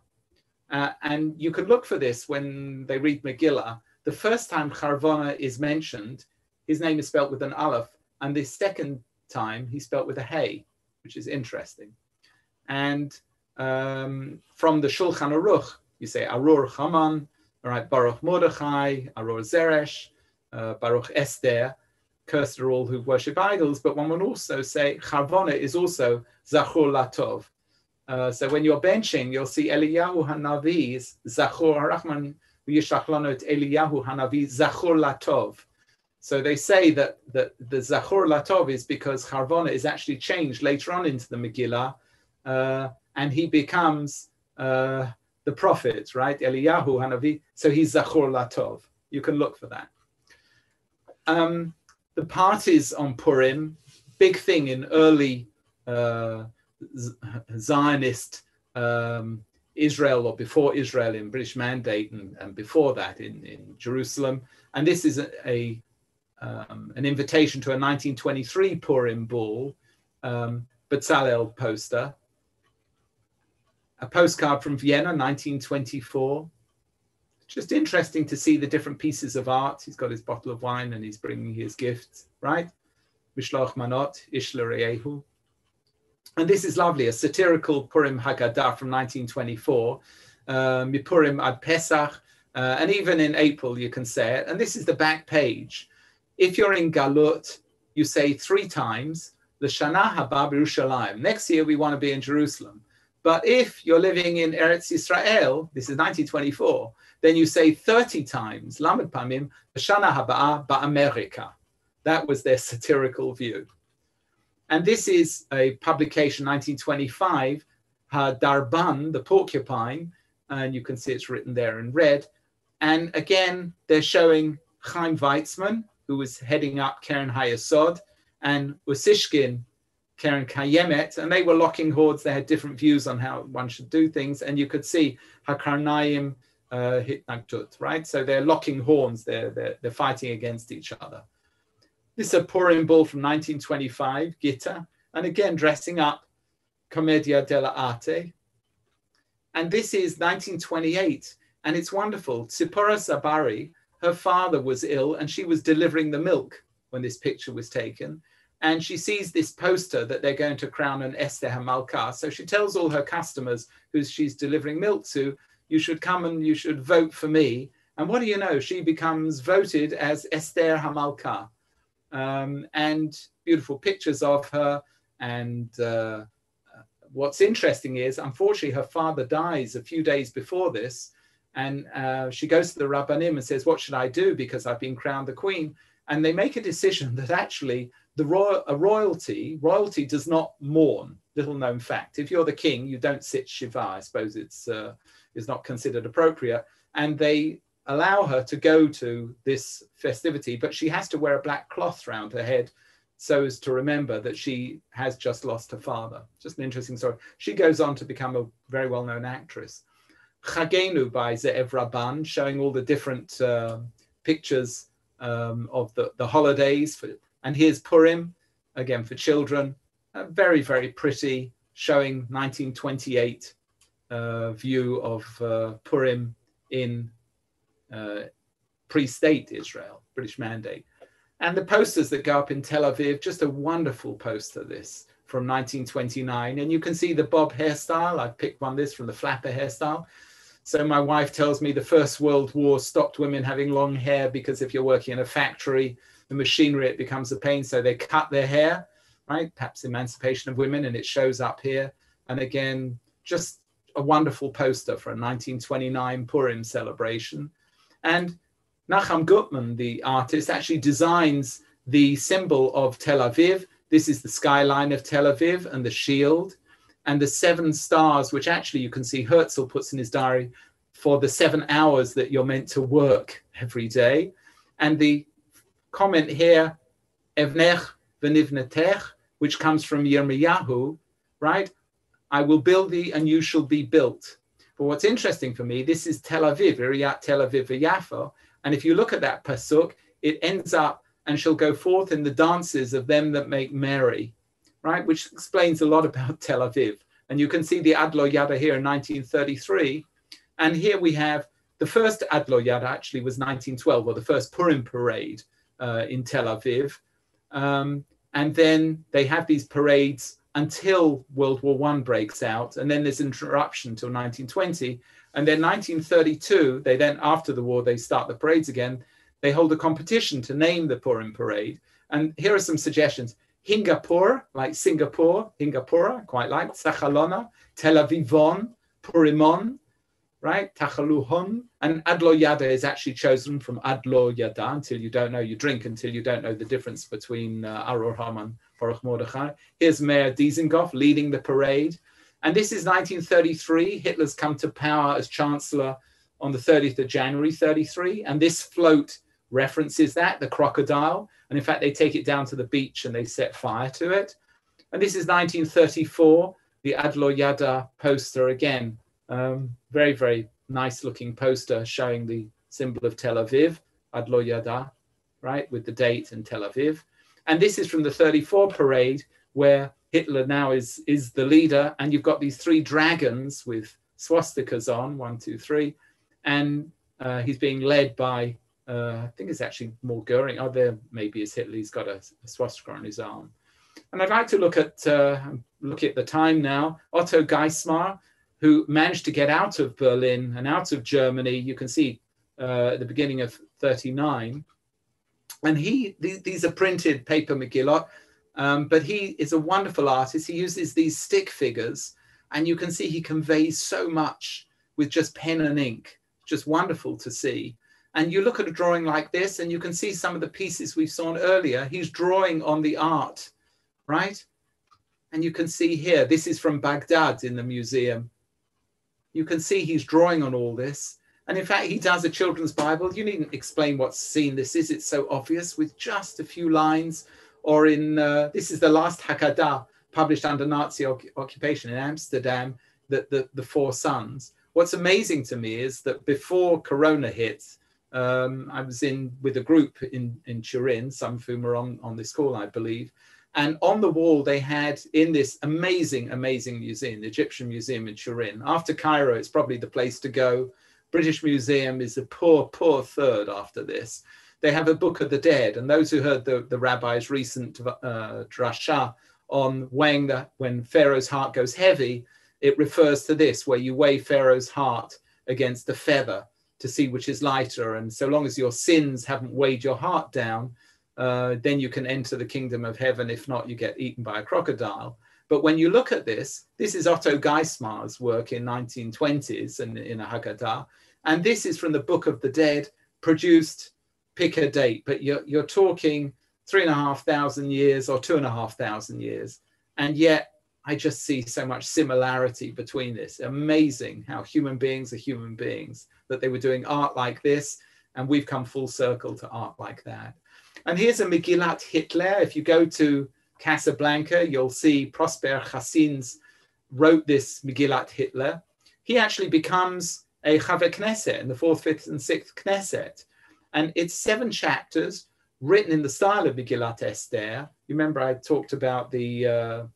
And you can look for this when they read Megillah. The first time Charvona is mentioned, his name is spelt with an Aleph, and the second time he's spelt with a Hey, which is interesting. And from the Shulchan Aruch, you say Arur Haman, all right, Baruch Mordechai, Arur Zeresh, Baruch Esther, cursed are all who worship idols. But one would also say Charvona is also Zachor Latov. So when you're benching, you'll see Eliyahu Hanavi is Zachor Harachman Yishlach Lanu et Eliyahu Hanavi Zachor Latov. So they say that the Zachor Latov is because Charvona is actually changed later on into the Megillah, and he becomes the prophet, right? Eliyahu Hanavi. So he's Zachor Latov. You can look for that. The parties on Purim, big thing in early Zionist Israel, or before Israel in British Mandate, and before that in Jerusalem. And this is an invitation to a 1923 Purim bull, Bezalel poster, a postcard from Vienna, 1924. Just interesting to see the different pieces of art. He's got his bottle of wine and he's bringing his gifts, right? Mishloach Manot, Ishla Re'ehu. And this is lovely, a satirical Purim Haggadah from 1924, Mipurim ad Pesach, and even in April you can say it. And this is the back page. If you're in Galut, you say 3 times, L'Shana Haba B'Yerushalayim. Next year we want to be in Jerusalem. But if you're living in Eretz Yisrael, this is 1924, then you say 30 times, Lamed Pamim, L'Shana Haba Ba'Amerika. That was their satirical view. And this is a publication, 1925, Darban, the porcupine, and you can see it's written there in red. And again, they're showing Chaim Weizmann, who was heading up Keren Hayesod, and Usishkin, Keren Kayemet, and they were locking hordes. They had different views on how one should do things. And you could see Hakarnaim Hitnagtut, right? So they're locking horns, they're fighting against each other. This is a Purim bull from 1925, Gita, and again, dressing up, Commedia dell'arte. And this is 1928, and it's wonderful. Tzipora Sabari, her father was ill, and she was delivering the milk when this picture was taken. And she sees this poster that they're going to crown an Esther HaMalkah. So she tells all her customers who she's delivering milk to, you should come and you should vote for me. And what do you know? She becomes voted as Esther HaMalkah. And beautiful pictures of her. And what's interesting is, unfortunately, her father dies a few days before this. And she goes to the Rabbanim and says, what should I do? Because I've been crowned the queen. And they make a decision that actually royalty does not mourn. Little known fact. If you're the king, you don't sit Shiva. I suppose it's not considered appropriate. And they allow her to go to this festivity, but she has to wear a black cloth around her head so as to remember that she has just lost her father. Just an interesting story. She goes on to become a very well-known actress. Chagenu by Ze'ev Rabban, showing all the different pictures of the holidays. And here's Purim, again for children. Very, very pretty, showing 1928 view of Purim in pre-state Israel, British Mandate. And the posters that go up in Tel Aviv, just a wonderful poster, this from 1929. And you can see the bob hairstyle. I picked this from the flapper hairstyle. So my wife tells me the First World War stopped women having long hair because if you're working in a factory, the machinery, it becomes a pain. So they cut their hair, right? Perhaps emancipation of women, and it shows up here. And again, just a wonderful poster for a 1929 Purim celebration. And Nachum Gutman, the artist, actually designs the symbol of Tel Aviv. This is the skyline of Tel Aviv and the shield and the 7 stars, which actually you can see Herzl puts in his diary for the 7 hours that you're meant to work every day. And the comment here, Evnech v'nivnetech, which comes from Yirmiyahu, right? I will build thee and you shall be built. But what's interesting for me, this is Tel Aviv, Iriyat Tel Aviv v'Yafo. And if you look at that pasuk, it ends up, and shall go forth in the dances of them that make merry, right? Which explains a lot about Tel Aviv. And you can see the Adlo Yada here in 1933. And here we have the first Adlo Yada actually was 1912, or the first Purim parade in Tel Aviv. And then they have these parades until World War I breaks out. And then there's an interruption until 1920. And then 1932, they then, after the war, they start the parades again. They hold a competition to name the Purim parade. And here are some suggestions. Hingapur, like Singapore, Hingapura, quite like. Sachalona, Tel Avivon, Purimon, right? Tachaluhon. And Adlo Yada is actually chosen from Adlo Yada, until you don't know, you drink until you don't know the difference between Arur Haman, Baruch Mordechai. Here's Mayor Dizengoff leading the parade. And this is 1933. Hitler's come to power as Chancellor on the 30th of January, 33. And this float references that, the crocodile. And in fact, they take it down to the beach and they set fire to it. And this is 1934, the Adlo Yada poster again. Very, very nice looking poster showing the symbol of Tel Aviv, Adlo Yada, right, with the date and Tel Aviv. And this is from the 34 parade, where Hitler now is the leader. And you've got these three dragons with swastikas on, 1, 2, 3. And he's being led by, I think it's actually more Goering. Oh, there maybe is Hitler. He's got a swastika on his arm. And I'd like to look at the time now. Otto Geismar, who managed to get out of Berlin and out of Germany. You can see at the beginning of 39. And these are printed paper Megillot, but he is a wonderful artist. He uses these stick figures, and you can see he conveys so much with just pen and ink. Just wonderful to see. And you look at a drawing like this, and you can see some of the pieces we saw earlier. He's drawing on the art, right? And you can see here, this is from Baghdad in the museum. You can see he's drawing on all this. And in fact, he does a children's Bible. You needn't explain what scene this is. It's so obvious with just a few lines. Or in, this is the last Haggadah published under Nazi occupation in Amsterdam, the Four Sons. What's amazing to me is that before Corona hit, I was with a group in Turin, some of whom are on this call, I believe. And on the wall, they had in this amazing, amazing museum, the Egyptian Museum in Turin. After Cairo, it's probably the place to go. British Museum is a poor, poor third after this. They have a Book of the Dead. And those who heard the rabbi's recent drasha on when Pharaoh's heart goes heavy, it refers to this, where you weigh Pharaoh's heart against the feather to see which is lighter. And so long as your sins haven't weighed your heart down, then you can enter the kingdom of heaven. If not, you get eaten by a crocodile. But when you look at this is Otto Geismar's work in 1920s and in a Haggadah. And this is from the Book of the Dead, produced, pick a date, but you're talking 3,500 years or 2,500 years. And yet I just see so much similarity between this. Amazing how human beings are human beings, that they were doing art like this, and we've come full circle to art like that. And here's a Megillat Hitler. If you go to Casablanca, you'll see Prosper Chassins wrote this Megillat Hitler. He actually becomes a Chaver Knesset in the 4th, 5th, and 6th Knesset. And it's 7 chapters written in the style of Megillat Esther. You remember I talked about the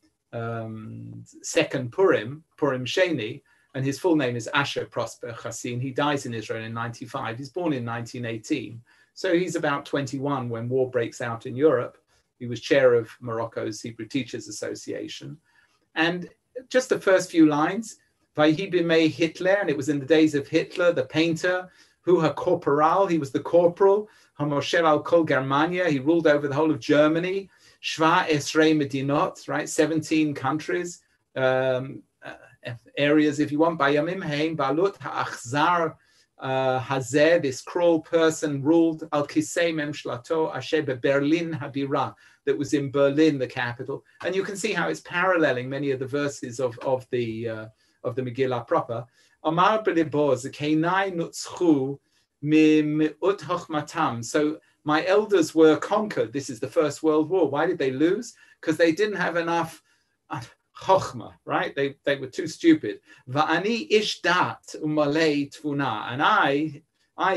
second Purim Sheni, and his full name is Asher Prosper Chassin. He dies in Israel in 95. He's born in 1918. So he's about 21 when war breaks out in Europe. He was chair of Morocco's Hebrew Teachers Association. And just the first few lines, Vayhi b'mei Hitler, and it was in the days of Hitler, the painter, Hu ha-corporal, he was the corporal, Ha-mosher al kol Germania, he ruled over the whole of Germany, Shva Esrei Medinot, right, 17 countries, areas, if you want, Bayamim Heim Balut ha-achzar Hazeh, this cruel person, ruled al Kisei Mem Shlato Asher Berlin Habira, that was in Berlin, the capital. And you can see how it's paralleling many of the verses of the Megillah proper. Amar b'libo zekeinai nutzchu mi'ut chochmatam. So my elders were conquered. This is the First World War. Why did they lose? Because they didn't have enough chochma, right? They were too stupid. Va'ani ish dat umalei tvuna. And I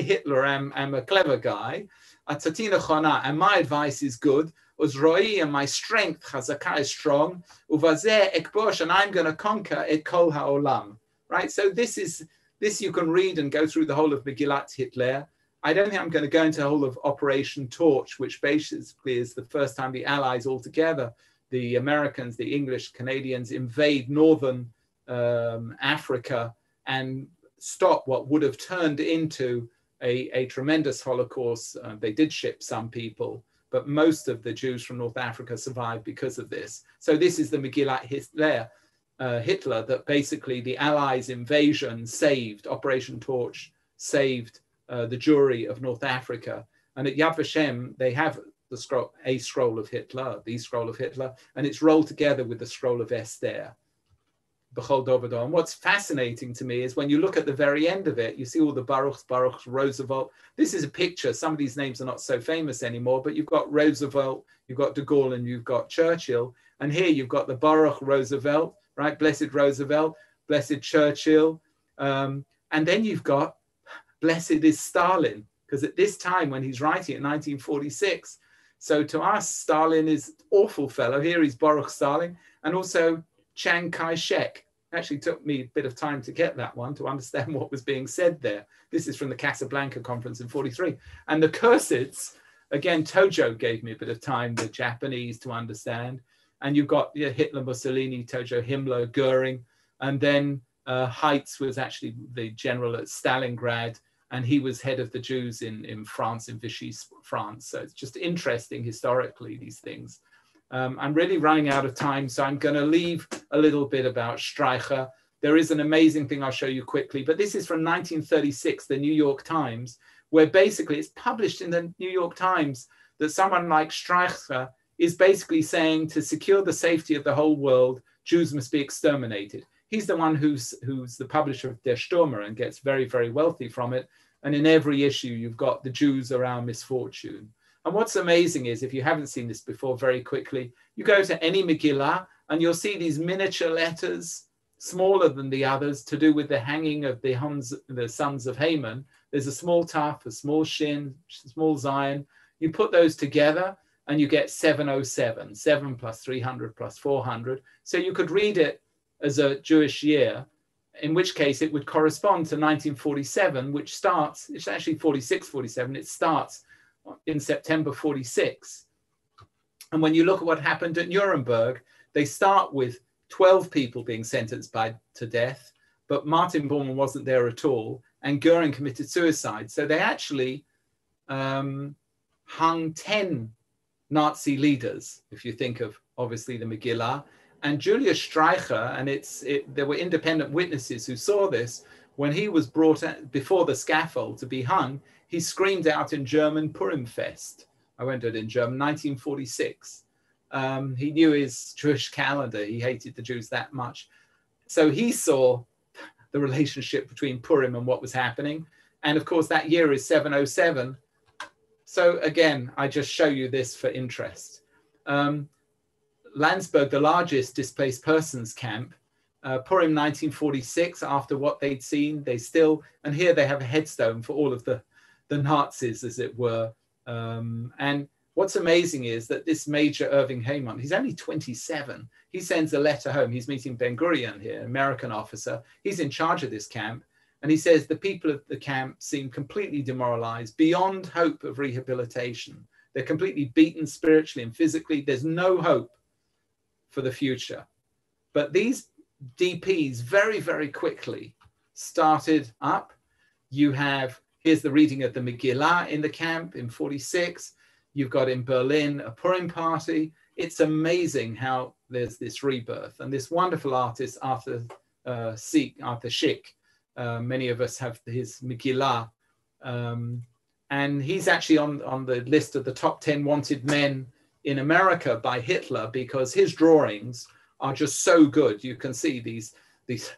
Hitler, am a clever guy. Atatina chona, and my advice is good. Uzroi, and my strength, chazakah, is strong. Uvazeh ekbosh, and I'm going to conquer et kol ha'olam. Right? So this you can read and go through the whole of Megillat Hitler. I don't think I'm going to go into the whole of Operation Torch, which basically is the first time the Allies all together, the Americans, the English, Canadians, invade northern Africa and stop what would have turned into a tremendous Holocaust. They did ship some people, but most of the Jews from North Africa survived because of this. So this is the Megillat Hitler, that basically the Allies' invasion saved, Operation Torch saved the Jewry of North Africa. And at Yad Vashem, they have the scroll, a scroll of Hitler, the scroll of Hitler, and it's rolled together with the scroll of Esther. And what's fascinating to me is when you look at the very end of it, you see all the Baruch, Roosevelt. This is a picture. Some of these names are not so famous anymore, but you've got Roosevelt, you've got de Gaulle, and you've got Churchill. And here you've got the Baruch Roosevelt, right? Blessed Roosevelt, blessed Churchill. And then you've got blessed is Stalin, because at this time when he's writing in 1946, so to us, Stalin is awful fellow. Here he's Baruch Stalin, and also Chiang Kai-shek. Actually took me a bit of time to get that one, to understand what was being said there. This is from the Casablanca conference in 43. And the cursids, again, Tojo gave me a bit of time, the Japanese, to understand. And you've got Hitler, Mussolini, Tojo, Himmler, Goering. And then Heitz was actually the general at Stalingrad, and he was head of the Jews in France, in Vichy, France. So it's just interesting historically, these things. I'm really running out of time, so I'm going to leave a little bit about Streicher. There is an amazing thing I'll show you quickly, but this is from 1936, the New York Times, where basically it's published in the New York Times that someone like Streicher is basically saying to secure the safety of the whole world, Jews must be exterminated. He's the one who's the publisher of Der Stürmer and gets very, very wealthy from it. And in every issue, you've got the Jews are our misfortune. And what's amazing is, if you haven't seen this before, very quickly, you go to any Megillah and you'll see these miniature letters, smaller than the others, to do with the hanging of the sons of Haman. There's a small Taf, a small Shin, small Zion. You put those together and you get 707, 7 plus 300 plus 400. So you could read it as a Jewish year, in which case it would correspond to 1947, which starts, it's actually 46, 47, it starts in September 46. And when you look at what happened at Nuremberg, they start with 12 people being sentenced to death, but Martin Bormann wasn't there at all, and Goering committed suicide. So they actually hung 10 Nazi leaders, if you think of obviously the Megillah. And Julius Streicher, and there were independent witnesses who saw this, when he was brought before the scaffold to be hung, he screamed out in German, Purimfest. I went to it in German, 1946. He knew his Jewish calendar. He hated the Jews that much. So he saw the relationship between Purim and what was happening. And of course, that year is 707. So again, I just show you this for interest. Landsberg, the largest displaced persons camp, Purim 1946, after what they'd seen, and here they have a headstone for all of the Nazis, as it were. And what's amazing is that this Major Irving Haymont, he's only 27. He sends a letter home. He's meeting Ben Gurion here, an American officer. He's in charge of this camp. And he says the people of the camp seem completely demoralized, beyond hope of rehabilitation. They're completely beaten spiritually and physically. There's no hope for the future. But these DPs very, very quickly started up. Here's the reading of the Megillah in the camp in 46. You've got in Berlin a Purim party. It's amazing how there's this rebirth. And this wonderful artist, Arthur Schick, many of us have his Megillah. And he's actually on the list of the top 10 wanted men in America by Hitler, because his drawings are just so good. You can see these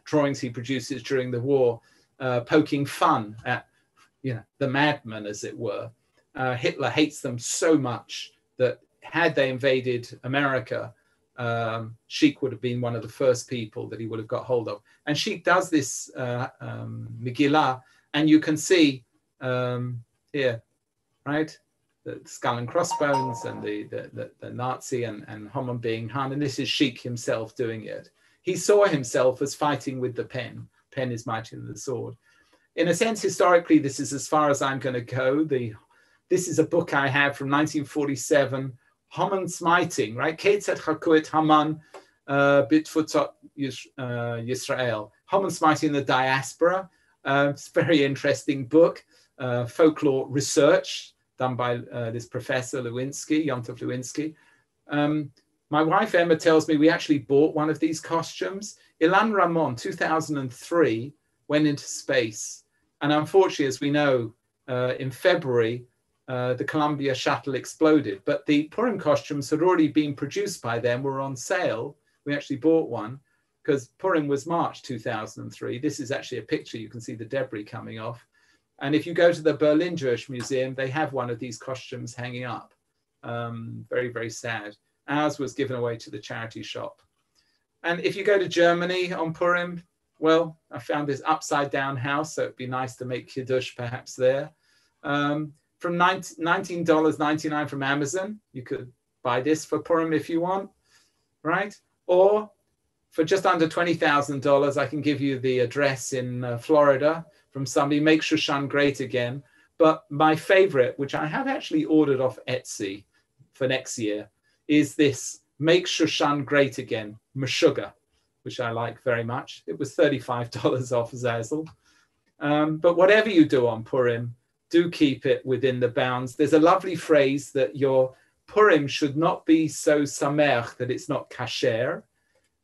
drawings he produces during the war, poking fun at the madmen, as it were. Hitler hates them so much that had they invaded America, Schick would have been one of the first people that he would have got hold of. And Schick does this Megillah, and you can see here, right? skull and crossbones and the Nazi and Haman being Han. And this is Sheikh himself doing it. He saw himself as fighting with the pen. Pen is mightier than the sword. In a sense, historically, this is as far as I'm going to go. This is a book I have from 1947, Haman Smiting, right? Ketzat Chakuet Haman Bitfutzot Yisrael. Haman Smiting the Diaspora. It's a very interesting book. Folklore research done by this professor Lewinsky, Yontov Lewinsky. My wife Emma tells me we actually bought one of these costumes. Ilan Ramon, 2003, went into space. And unfortunately, as we know, in February, the Columbia shuttle exploded. But the Purim costumes had already been produced by them, were on sale. We actually bought one because Purim was March 2003. This is actually a picture. You can see the debris coming off. And if you go to the Berlin Jewish Museum, they have one of these costumes hanging up. Very, very sad. Ours was given away to the charity shop. And if you go to Germany on Purim, well, I found this upside down house, so it'd be nice to make Kiddush perhaps there. From $19.99 from Amazon, you could buy this for Purim if you want, right? Or for just under $20,000, I can give you the address in Florida from somebody, Make Shushan Great Again. But my favorite, which I have actually ordered off Etsy for next year, is this Make Shushan Great Again, Meshuggah, which I like very much. It was $35 off Zazzle. But whatever you do on Purim, do keep it within the bounds. There's a lovely phrase that your Purim should not be so sameach that it's not kasher,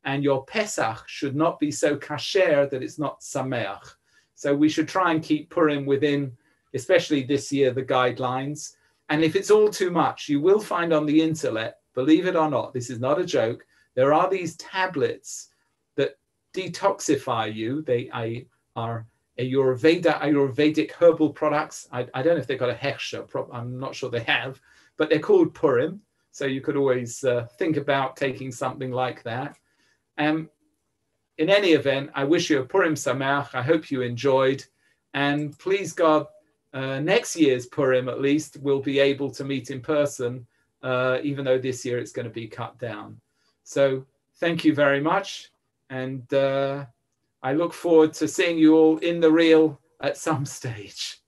and your Pesach should not be so kasher that it's not sameach. So we should try and keep Purim within, especially this year, the guidelines. And if it's all too much, you will find on the internet, believe it or not, this is not a joke, there are these tablets that detoxify you. They are Ayurvedic herbal products. I don't know if they've got a hechsher, I'm not sure they have, but they're called Purim. So you could always think about taking something like that. In any event, I wish you a Purim Sameach. I hope you enjoyed. And please God, next year's Purim at least we'll be able to meet in person, even though this year it's going to be cut down. So thank you very much. And I look forward to seeing you all in the real at some stage.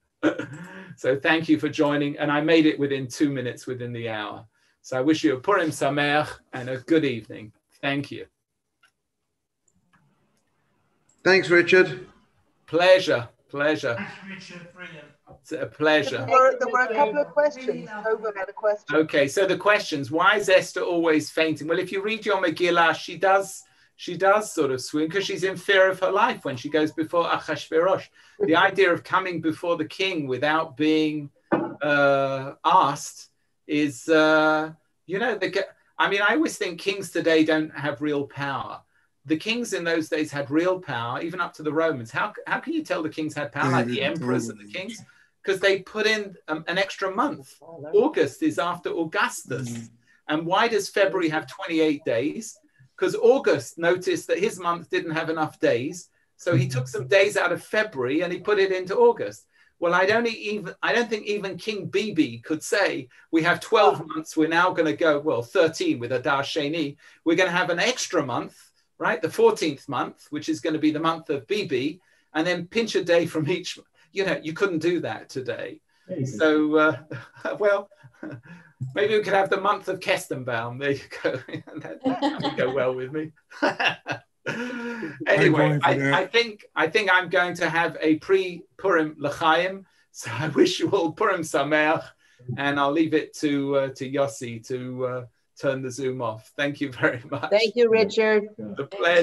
So thank you for joining. And I made it within 2 minutes within the hour. So I wish you a Purim Sameach and a good evening. Thank you. Thanks, Richard. Pleasure. Thanks, Richard. Brilliant. It's a pleasure. There were a couple of questions. Tova had a question. Okay, so the questions. Why is Esther always fainting? Well, if you read your Megillah, she does sort of swoon because she's in fear of her life when she goes before Achashverosh. The idea of coming before the king without being asked is, I always think kings today don't have real power. The kings in those days had real power, even up to the Romans. How can you tell the kings had power, like the emperors and the kings? Because they put in an extra month. August is after Augustus. And why does February have 28 days? Because August noticed that his month didn't have enough days. So he took some days out of February and he put it into August. Well, I don't think even King Bibi could say, we have 12 months, we're now going to go, 13 with Adar Sheni. We're going to have an extra month, right? The 14th month, which is going to be the month of Bibi, and then pinch a day from each. You couldn't do that today. So, maybe we could have the month of Kestenbaum. There you go. That would go well with me. Anyway, I think I'm going to have a pre-Purim L'chaim. So I wish you all Purim Sameach, and I'll leave it to Yossi to turn the Zoom off. Thank you very much. Thank you, Richard. The pleasure.